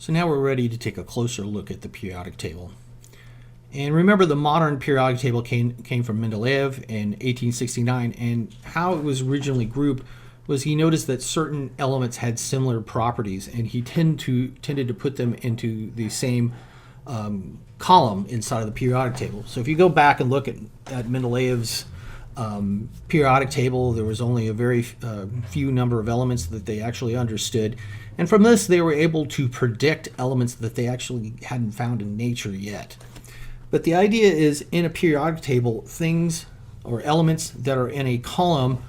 So now we're ready to take a closer look at the periodic table. And remember, the modern periodic table came from Mendeleev in 1869, and how it was originally grouped was he noticed that certain elements had similar properties, and he tended to put them into the same column inside of the periodic table. So if you go back and look at Mendeleev's periodic table, there was only a very few number of elements that they actually understood. And from this, they were able to predict elements that they actually hadn't found in nature yet. But the idea is, in a periodic table, things or elements that are in a column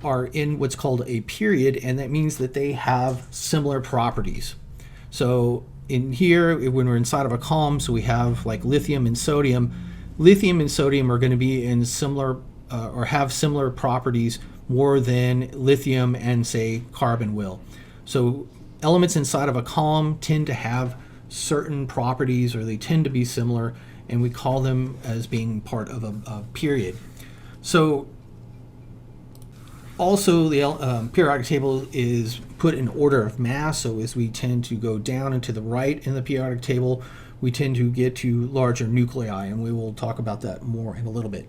are in what's called a period, and that means that they have similar properties. So in here, when we're inside of a column, so we have like lithium and sodium. Lithium and sodium are going to be in similar or have similar properties more than lithium and, say, carbon will. So elements inside of a column tend to have certain properties, or they tend to be similar, and we call them as being part of a period. So also the periodic table is put in order of mass, so as we tend to go down and to the right in the periodic table, we tend to get to larger nuclei, and we will talk about that more in a little bit.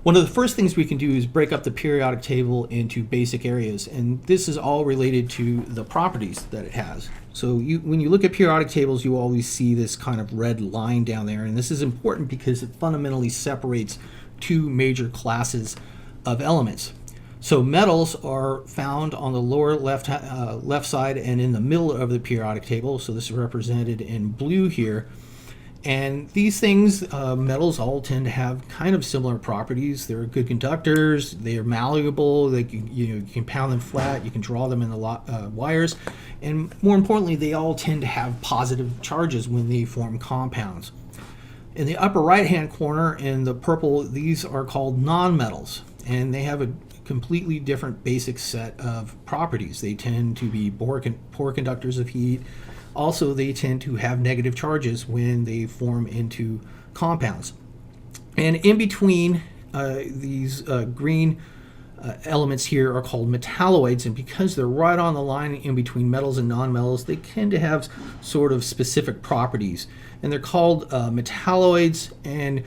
One of the first things we can do is break up the periodic table into basic areas, and this is all related to the properties that it has. So when you look at periodic tables, you always see this kind of red line down there, and this is important because it fundamentally separates two major classes of elements. So metals are found on the lower left side and in the middle of the periodic table, so this is represented in blue here. And these things, metals, all tend to have kind of similar properties. They're good conductors, they are malleable, they can, you can pound them flat, you can draw them in the wires, and more importantly, they all tend to have positive charges when they form compounds. In the upper right-hand corner in the purple, these are called nonmetals, and they have a completely different basic set of properties. They tend to be poor conductors of heat. Also, they tend to have negative charges when they form into compounds. And in between these green elements here are called metalloids, and because they're right on the line in between metals and nonmetals, they tend to have sort of specific properties. And they're called metalloids, and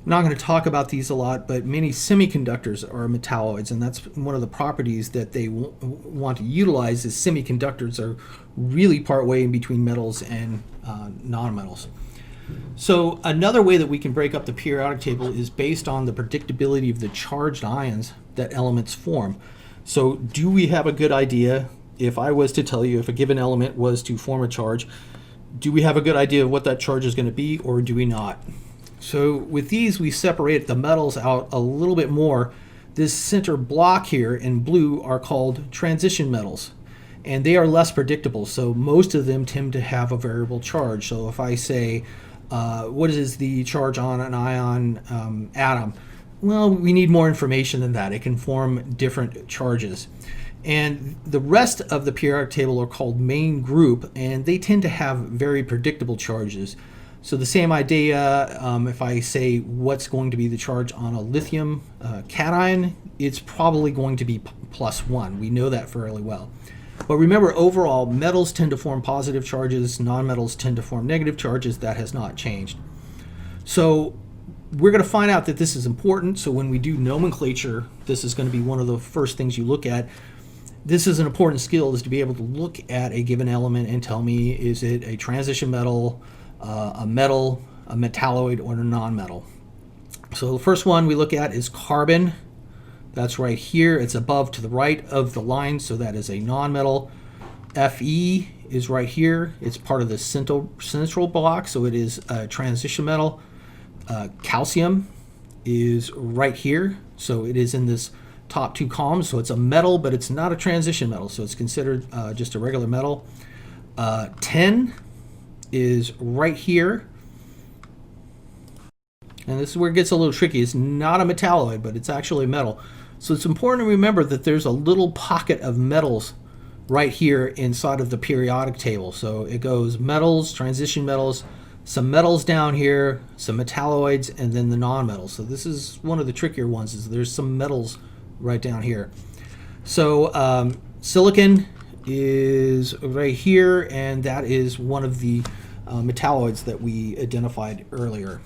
I'm not going to talk about these a lot, but many semiconductors are metalloids, and that's one of the properties that they want to utilize, is semiconductors are really part way in between metals and nonmetals. So another way that we can break up the periodic table is based on the predictability of the charged ions that elements form. So do we have a good idea, if I was to tell you if a given element was to form a charge, do we have a good idea of what that charge is going to be, or do we not? So with these, we separate the metals out a little bit more. This center block here in blue are called transition metals, and they are less predictable. So most of them tend to have a variable charge. So if I say, what is the charge on an ion atom? Well, we need more information than that. It can form different charges. And the rest of the periodic table are called main group, and they tend to have very predictable charges. So the same idea, if I say what's going to be the charge on a lithium cation, it's probably going to be +1. We know that fairly well. But remember, overall, metals tend to form positive charges, nonmetals tend to form negative charges. That has not changed. So we're going to find out that this is important. So when we do nomenclature, this is going to be one of the first things you look at. This is an important skill, is to be able to look at a given element and tell me, is it a transition metal, a metal, a metalloid, or a nonmetal. So the first one we look at is carbon. That's right here. It's above to the right of the line, so that is a nonmetal. Fe is right here. It's part of the central block, so it is a transition metal. Calcium is right here, so it is in this top two columns, so it's a metal, but it's not a transition metal, so it's considered just a regular metal. Tin is right here, and this is where it gets a little tricky. It's not a metalloid, but it's actually a metal. So it's important to remember that there's a little pocket of metals right here inside of the periodic table. So it goes metals, transition metals, some metals down here, some metalloids, and then the nonmetals. So this is one of the trickier ones, is there's some metals right down here. So silicon is right here, and that is one of the metalloids that we identified earlier.